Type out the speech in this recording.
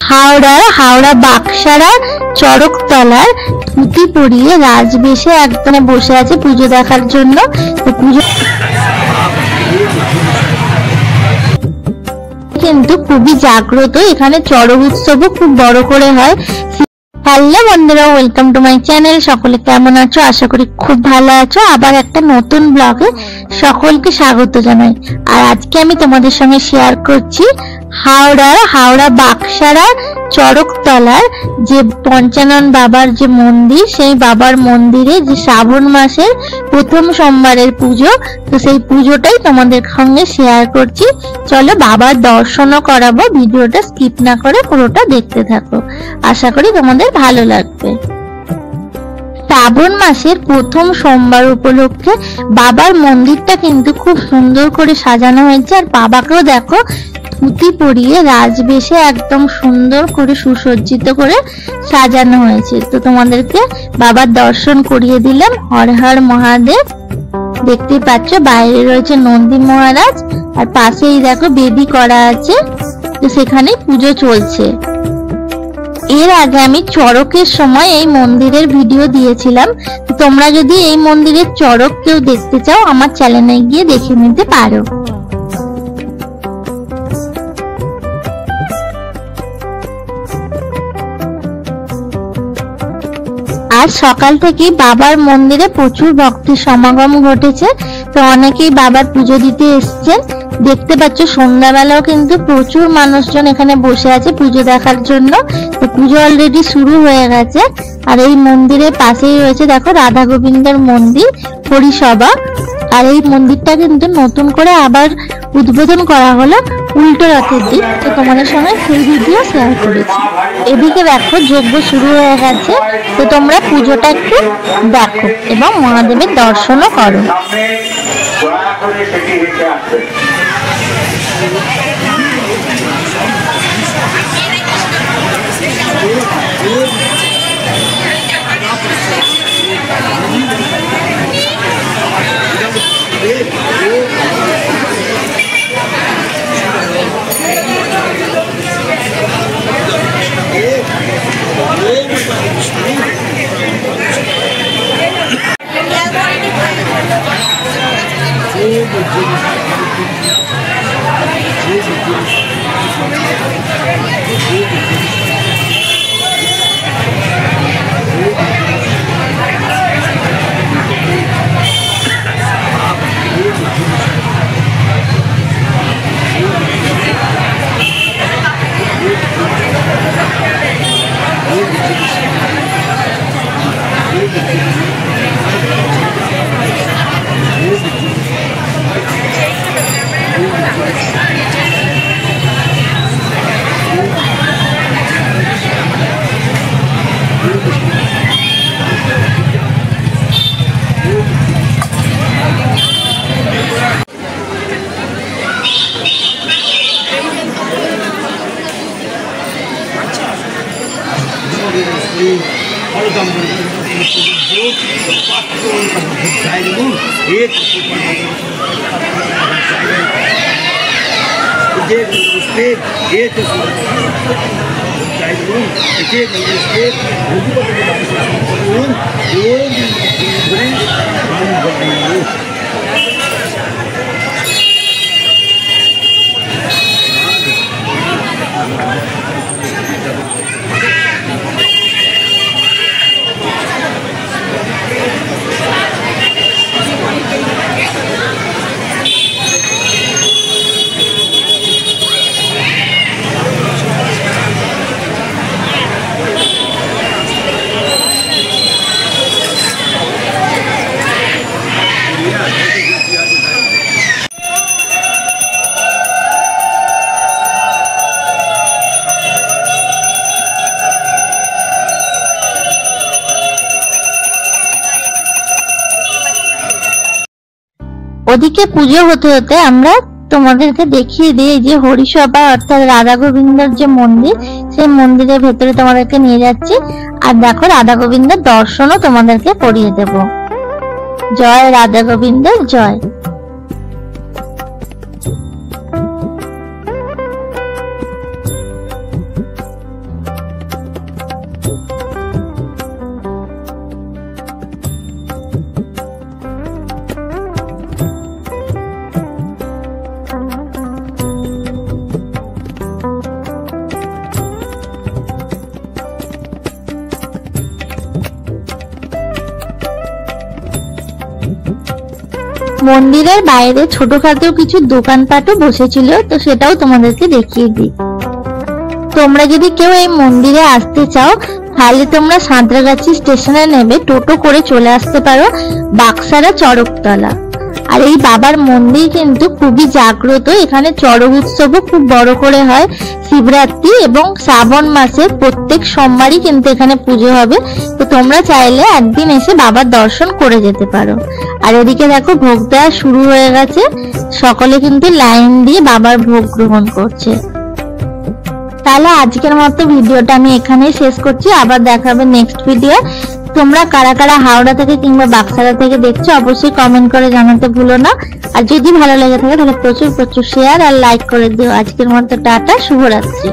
হাওড়া বাকসারা চড়কতলার ধুতি পরিয়ে রাজবেশে একদম বসে আছে পুজো দেখার জন্য। তো পুজো কিন্তু খুবই জাগ্রত, এখানে চড়ক উৎসবও খুব বড় করে হয়। হ্যালো বন্ধুরা, ওয়েলকাম টু মাই চ্যানেল। সকলে কেমন আছো? আশা করি খুব ভালো আছো। আবার একটা নতুন ব্লগে সকলকে স্বাগত জানাই। আর আজকে আমি তোমাদের সঙ্গে শেয়ার করছি হাওড়া বাকসারা চড়কতলার যে পঞ্চানন বাবার যে মন্দির, সেই বাবার মন্দিরে যে শ্রাবণ মাসের প্রথম সোমবারের পুজো। তো সেই পুজোটাই তোমাদের সঙ্গে শেয়ার করছি। চলো বাবার দর্শনও করাবো, ভিডিওটা স্কিপ না করে পুরোটা দেখতে থাকো, আশা করি তোমাদের ভালো লাগবে। শ্রাবণ মাসের প্রথম সোমবার উপলক্ষে বাবার মন্দিরটা কিন্তু খুব সুন্দর করে সাজানো হয়েছে। আর বাবাকেও দেখো ধুতি পরিয়ে রাজবেশে একদম সুন্দর করে সুসজ্জিত করে সাজানো হয়েছে। তো তোমাদেরকে বাবার দর্শন করিয়ে দিলাম। হর হর মহাদেব। দেখতে পাচ্ছ বাইরে রয়েছে নন্দী মহারাজ, আর পাশেই দেখো বেদি করা আছে, তো সেখানে পুজো চলছে। এর আগে আমি চড়কের সময় এই মন্দিরের ভিডিও দিয়েছিলাম। তোমরা যদি এই মন্দিরের চড়ক কেউ দেখতে চাও, আমার চ্যানেলে গিয়ে দেখে নিতে পারো। আজ সকাল থেকেই বাবার মন্দিরে প্রচুর ভক্তের সমাগম ঘটেছে। তো অনেকেই বাবার পুজো দিতে এসছেন। দেখতে পাচ্ছ সন্ধ্যাবেলাও কিন্তু প্রচুর মানুষজন এখানে বসে আছে পুজো দেখার জন্য। তো পুজো অলরেডি শুরু হয়ে গেছে। আর এই মন্দিরের পাশেই রয়েছে দেখো রাধা গোবিন্দের মন্দির পরিষেবা। আর এই মন্দিরটা কিন্তু নতুন করে আবার উদ্বোধন করা হলো উল্টো রথের দিন। তো তোমাদের সঙ্গে সেই ভিডিও শেয়ার করেছি। এদিকে দেখো যজ্ঞ শুরু হয়ে গেছে। তো তোমরা পুজোটা একটু দেখো এবং মহাদেবের দর্শনও করো। ওদিকে পুজো হতে হতে আমরা তোমাদেরকে দেখিয়ে দিই যে হরিসভা অর্থাৎ রাধা গোবিন্দর যে মন্দির, সেই মন্দিরের ভেতরে তোমাদেরকে নিয়ে যাচ্ছি। আর দেখো রাধা গোবিন্দের দর্শনও তোমাদেরকে করিয়ে দেব। জয় রাধা গোবিন্দের জয়। মন্দিরের বাইরে ছোটখাটো কিছু দোকানপাটও বসেছিল, তো সেটাও তোমাদেরকে দেখিয়ে দিই। তোমরা যদি কেউ এই মন্দিরে আসতে চাও তাহলে তোমরা সাঁতরাগাছি স্টেশনে নেমে টোটো করে চলে আসতে পারো বাক্সারা চড়কতলা। আর এই বাবার মন্দির কিন্তু খুবই জাগ্রত, এখানে চড়ক উৎসবও খুব বড় করে হয়। শিবরাত্রি এবং শ্রাবণ মাসের প্রত্যেক সোমবারই কিন্তু এখানে পুজো হবে, তো তোমরা চাইলে একদিন এসে বাবার দর্শন করে যেতে পারো। আর এদিকে দেখো ভোগ দেওয়া শুরু হয়ে গেছে, সকলে কিন্তু লাইন দিয়ে বাবার ভোগ গ্রহণ করছে। তাহলে আজকের মতো ভিডিওটা আমি এখানেই শেষ করছি, আবার দেখা হবে নেক্সট ভিডিও। তোমরা কারা কারা হাওড়া থেকে কিংবা বাক্সারা থেকে দেখছো অবশ্যই কমেন্ট করে জানাতে ভুলো না। আর যদি ভালো লেগে থাকে তাহলে প্রচুর প্রচুর শেয়ার আর লাইক করে দিও। আজকের মতো টাটা, শুভরাত্রি।